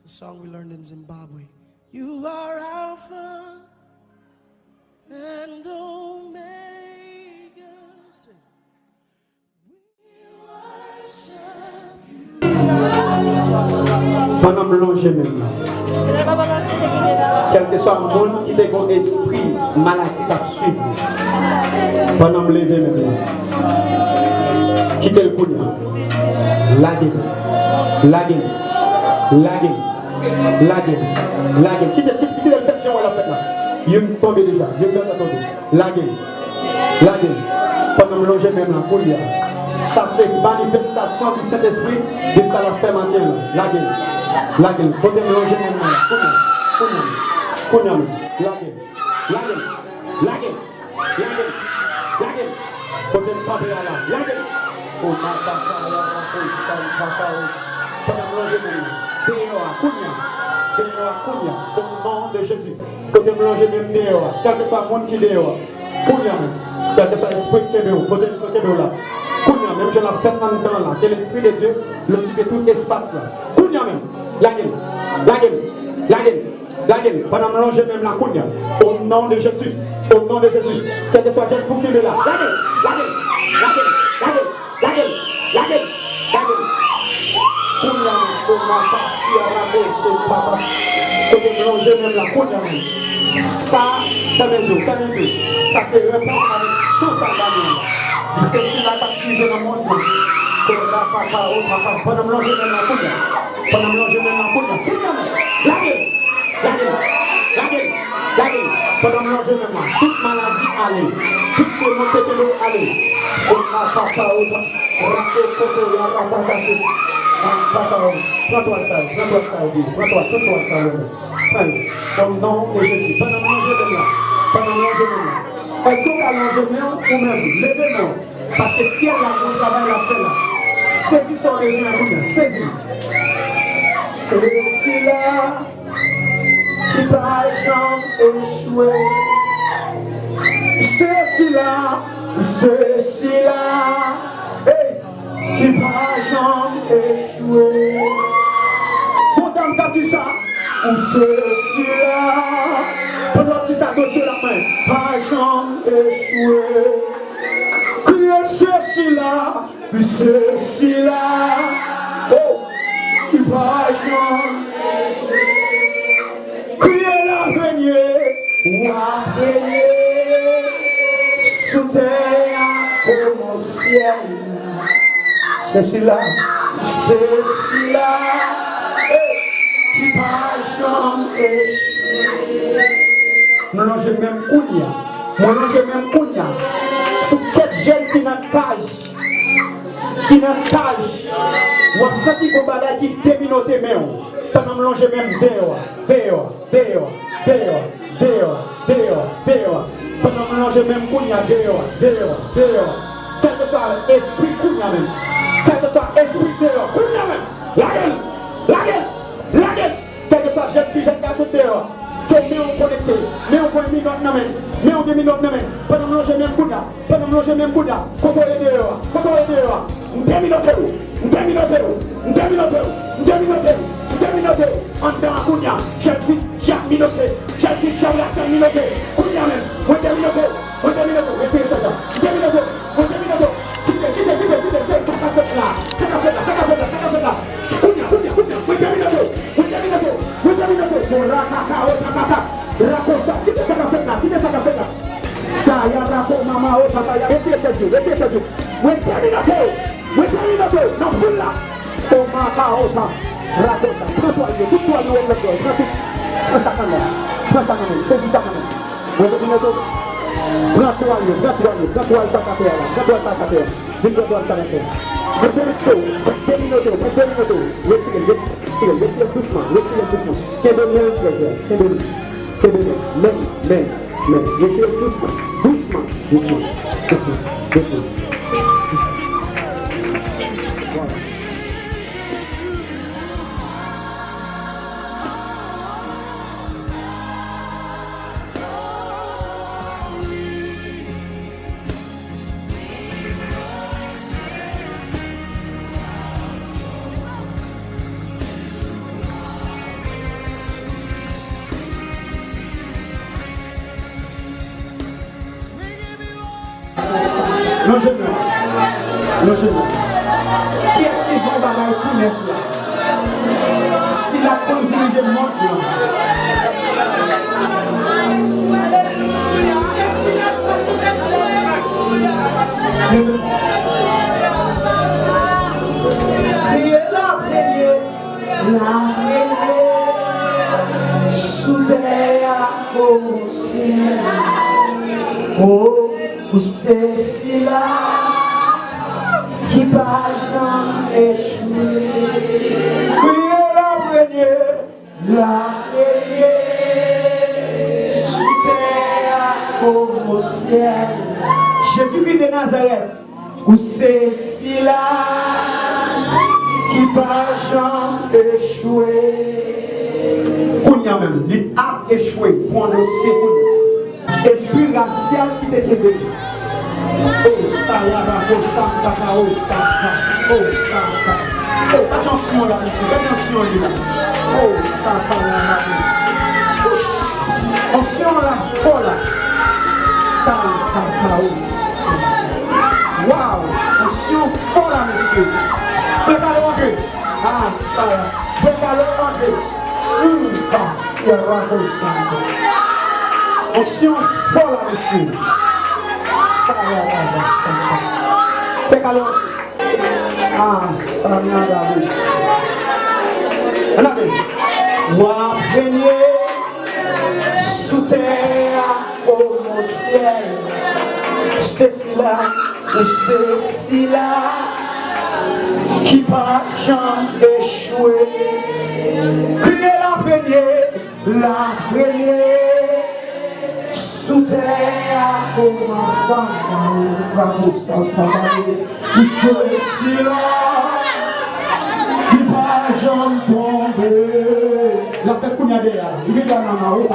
the song we learned in Zimbabwe. You are Alpha and Omega. Sing. We worship you. Pendant me longer maintenant. Quel que soit le monde qui est un esprit maladie qui suit. Pendant me lever maintenant. Quittez le coup. Laguez. Quittez le fait que la fête là. Il me tombe déjà. Il me tombe. Laguez. Pendant me longer même là. Ça c'est manifestation du Saint-Esprit de ça la fait matin. Laguez. Pendant me longer même là. Laguez. Pendant me tomber là. Laguez. Oh, pendant me longer même là. Dehors, au nom de Jésus. Côté me longer même dehors, quel que soit le monde qui est dehors, quel que soit l'esprit qui est dehors, côté là. Même je l'ai fait dans le temps là, que l'esprit de Dieu l'occupe tout l'espace là. Même, la gueule, pendant me longer même la Kounia, au nom de Jésus, quel que soit jeune fou qui est là, la gueule. Ça, c'est réponse avec chance à l'amour. Parce que si la partie je dans mon monde, pendant me longer même la couille, la gueule, pendant me longer même là, toute maladie allait, toute montée de l'eau allait. Prends-toi ça, au nom de Jésus. Pendant me longer même là. Est-ce qu'on va longer même ou même levez-moi? Parce que si elle a mon travail à faire là, saisis son besoin à vous, saisis. C'est là qui va échouer. C'est là qui va échouer. Mon dame t'a dit ça. Ceci là, pendant que ça dossier la main, pas jamais échoué. Criez ceci là, oh, il va jamais échouer. Criez l'araignée, ou araignée, sous terre comme au ciel. Ceci là, qui va jamais échouer. Moi, j'ai même Kounia. Sous quel gel qui n'a cage. Ou a senti qu'on balaye qui déminote même. Pendant que j'ai même dehors. Pendant que j'ai même Kounia dehors. Quel que soit l'esprit Kounia même. Quel que soit l'esprit dehors. Kounia même. La gueule. Quel que soit jeune fille, jeune garçon dehors. Que on connecté, mais on prend une minute dans main, mais on 2 minutes dans main. Pendant que j'ai même Kounia, Coco est dehors. 2 minutes. En temps Kounia, jeune fille, chaque minute, chaque 5 minutes. Kounia même, 2 minutes. Retirez ça. 2 minutes. Quittez, c'est ça qu'a fait là. Kounia, 2 minutes. Rakosa, quittez ça qu'a fait là. Ça y a rako mama o papa ya. Retirez Jésus. 2 minutes. Non full là. Oh mama o papa. Rakosa, prends-toi tout toi le prends tout. Prends ça quand même. Saisis ça quand même. 2 minutes. Prends-toi ça quand même. Prends-toi ça. 2 minutes. Retirez doucement. Qu'est-ce retirez doucement. Voilà. Longez-moi. Longez-moi. Qui est-ce qui va bagaille tout net là? Si la bonne dirige monte là. Priez la prière, sous terre au ciel. Oh, c'est cela qui va jamais échouer. Priez la prière, sous terre au ciel. Jésus-Christ de Nazareth, où c'est cela qui va jamais échouer. Kounya même, il a échoué pour un dossier pour nous. Esprit racial qui t'est aidé. Oh, Salama, oh, Santa, oh, Santa, oh, Santa. Oh, attention là, monsieur, attention là. Oh, Santa, attention là, folle. Waouh, attention folle là, monsieur. Faites à l'entrée. Ah, ça, faites à l'entrée. Action folle là, monsieur. Faites à l'entrée. Ah, ça n'a rien. Regardez. Moi, premier, sous terre au ciel. C'est cela, ou c'est cela qui va jamais échouer. Criez la première, sous terre commençant ou c'est cela qui va jamais tomber. La tête qu'on y a derrière, il y a un amour,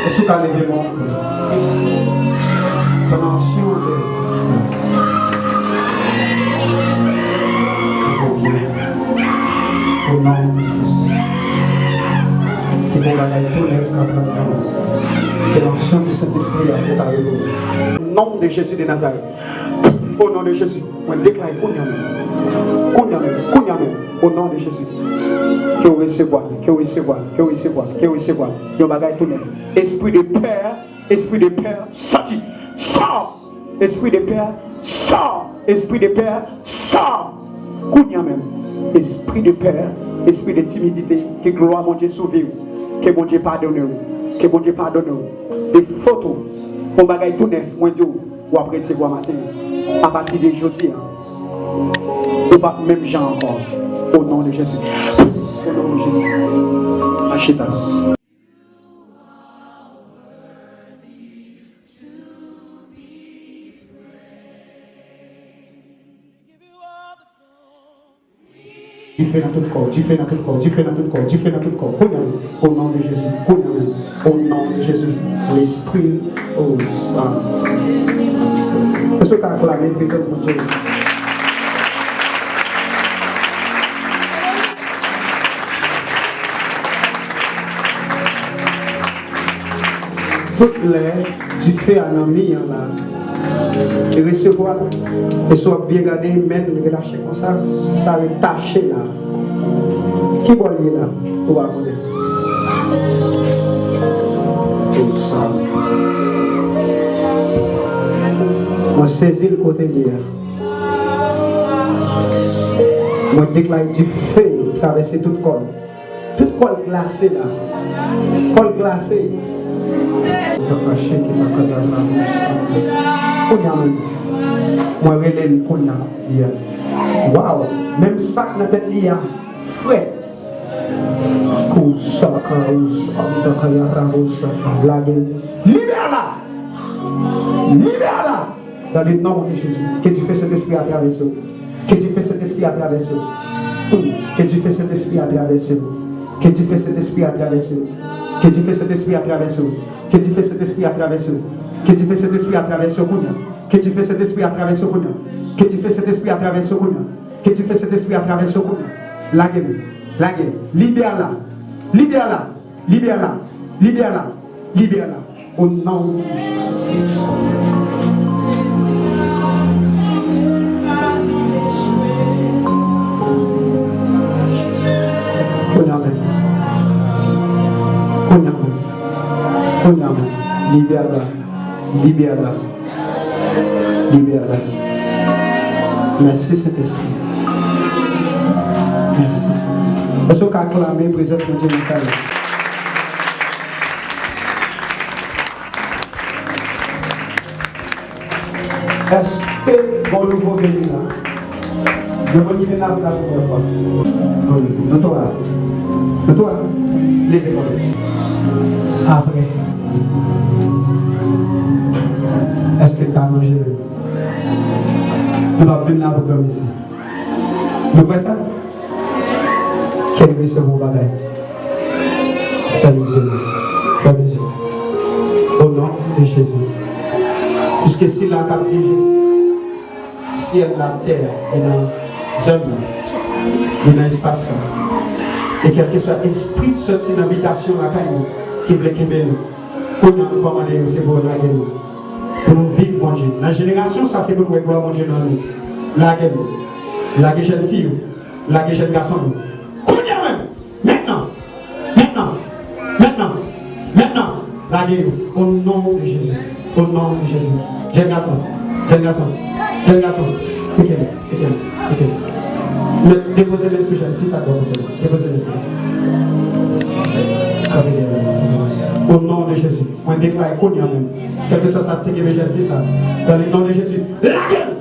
est-ce que tu as levé mon attention au nom de Jésus. Que mon bagaille tout lève quand que l'ancien du Saint-Esprit a préparé nous. Au nom de Jésus de Nazareth. Au nom de Jésus. On déclare au nom de Jésus. Que vous recevoir. Yon bagaille tout neuf. Esprit de peur, sorti. Sors. Esprit de peur, sors. Kounya même. Esprit de peur, esprit de timidité, que gloire mon Dieu sauve vous, que mon Dieu pardonne vous, Des photos, on bagaille tout neuf, moi Dieu, ou après c'est quoi matin, à partir d'aujourd'hui, ou pas même gens encore, au nom de Jésus. Au nom de Jésus. Acheta. Tu fais dans tout corps. Au nom de Jésus. Au nom de Jésus. L'esprit au sang. Est-ce que tu as acclamé la présence de Dieu? Toutes les du fait à l'ami là. Et recevoir, et soit bien gardé, même relâché comme ça est taché là. Qui va lier là? Pour voir connaître. Tout ça. Moi saisis le côté lié. Moi déclare du feu traverser toute colle. Toute colle glacée là. Colle glacée. Moi relève Kounya. Waouh, même ça dans tête liya frais. Libère-la dans le nom de Jésus. Que tu fais cet esprit à travers eux. Que tu fais cet esprit à travers eux. Que tu fais cet esprit à travers eux. Que tu fais cet esprit à travers eux. Que tu fais cet esprit à travers eux. Que tu fais cet esprit à travers eux. Que tu fais cet esprit à travers eux. Que tu fais cet esprit à travers eux. Que tu fais cet esprit à travers eux. Que tu fais cet esprit à travers eux. La gueule. La gueule. Libère-la. Libère-la. Libère-la. Libère-la. Libère-la. Au nom de Jésus. Libère-la, libère-la, libère-la. Merci Saint-Esprit. Merci Saint-Esprit. Est-ce qu'on peut acclamer la présence de Dieu dans sa vie? Est-ce que bon nouveau venu là? Le monde qui vient là pour la première fois. Notoire. Levez-moi. Après. Est-ce que tu as mangé? Nous allons venir pour comme ici. Vous voyez ça? Quel est ce bon bagage? Fermez les yeux. Fermez les yeux. Au nom de Jésus. Puisque si la captive Jésus, ciel, la terre, et dans les hommes, et dans l'espace, et quel que soit l'esprit de sortir d'habitation, la caille, qui veut qu'il nous, pour nous commander, c'est pour la gueule. Pour nous vivre, mon Dieu. La génération, ça c'est pour nous voir, mon Dieu, dans nous. La gueule, la jeune fille, la jeune garçon. Maintenant, la gueule, au nom de Jésus. Au nom de Jésus. Jeune garçon. Déposez-les sous jeune fille, ça doit vous donner. Déposez-les sous. Au nom de Jésus. Moi, je déclare qu'on y a même. Quel que soit ça, tu es jeune fille, ça. Dans le nom de Jésus. La gueule.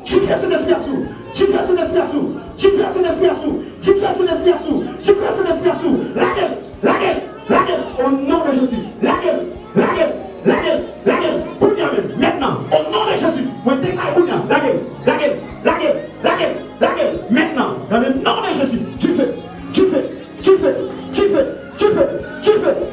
Tu fais cet esprit à sous. Tu fais cet esprit à sous. La gueule. Au nom de Jésus. La gueule. Kounia même. Maintenant. Au nom de Jésus. Moi, je déclare Kounia. La gueule. Maintenant. Dans le nom de Jésus. Tu fais.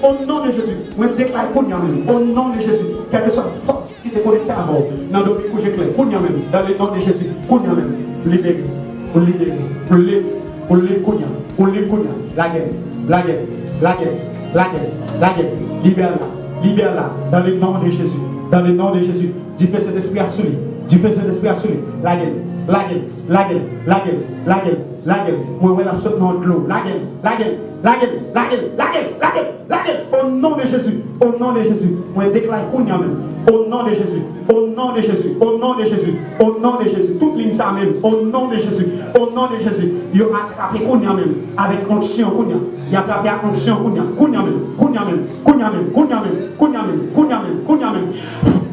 Au nom de Jésus. Moi, je déclare Kounia même. Au nom de Jésus. Quelle que soit la force qui te connecte à mort. Dans le couche clair. Kounia même. Dans le nom de Jésus. Kounia même. Libéré. Kounia. La gueule. Libère-la. Dans le nom de Jésus. Tu fais cet esprit à souler. La gueule. Moi, la saute dans l'eau. La gueule. Au nom de Jésus. Moi, déclare Kounia même. Au nom de Jésus. Toute ligne ça même. Au nom de Jésus. Il a attrapé Kounia même. Avec onction Kounia. Il a attrapé onction Kounia même.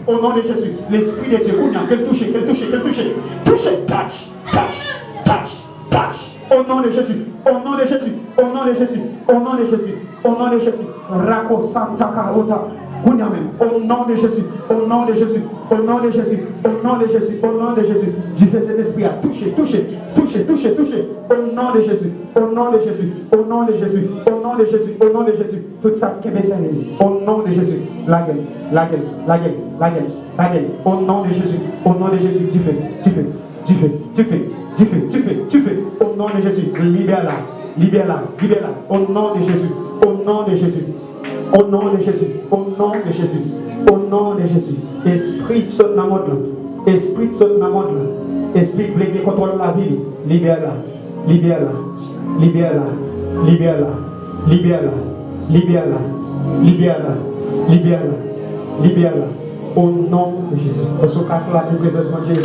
Au nom de Jésus. L'esprit de Dieu Kounia. Qu'elle touche. Touch. Au nom de Jésus. Rako Santa Carota. Au nom de Jésus. Tu fais cet esprit à toucher. Au nom de Jésus. Tout ça qui est besoin. Au nom de Jésus. La gueule. Au nom de Jésus. Tu fais. Au nom de Jésus. Libère-la. Au nom de Jésus. Esprit saute dans le monde. Esprit qui contrôle la vie. Libère-la. Au nom de Jésus. Est-ce qu'on acclame la présence de Dieu?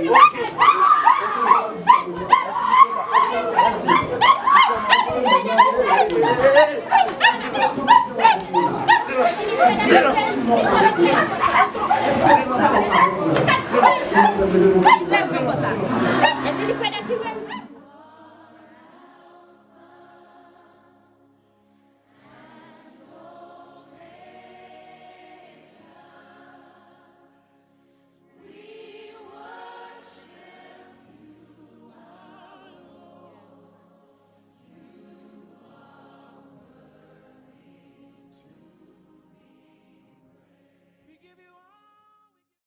Silence.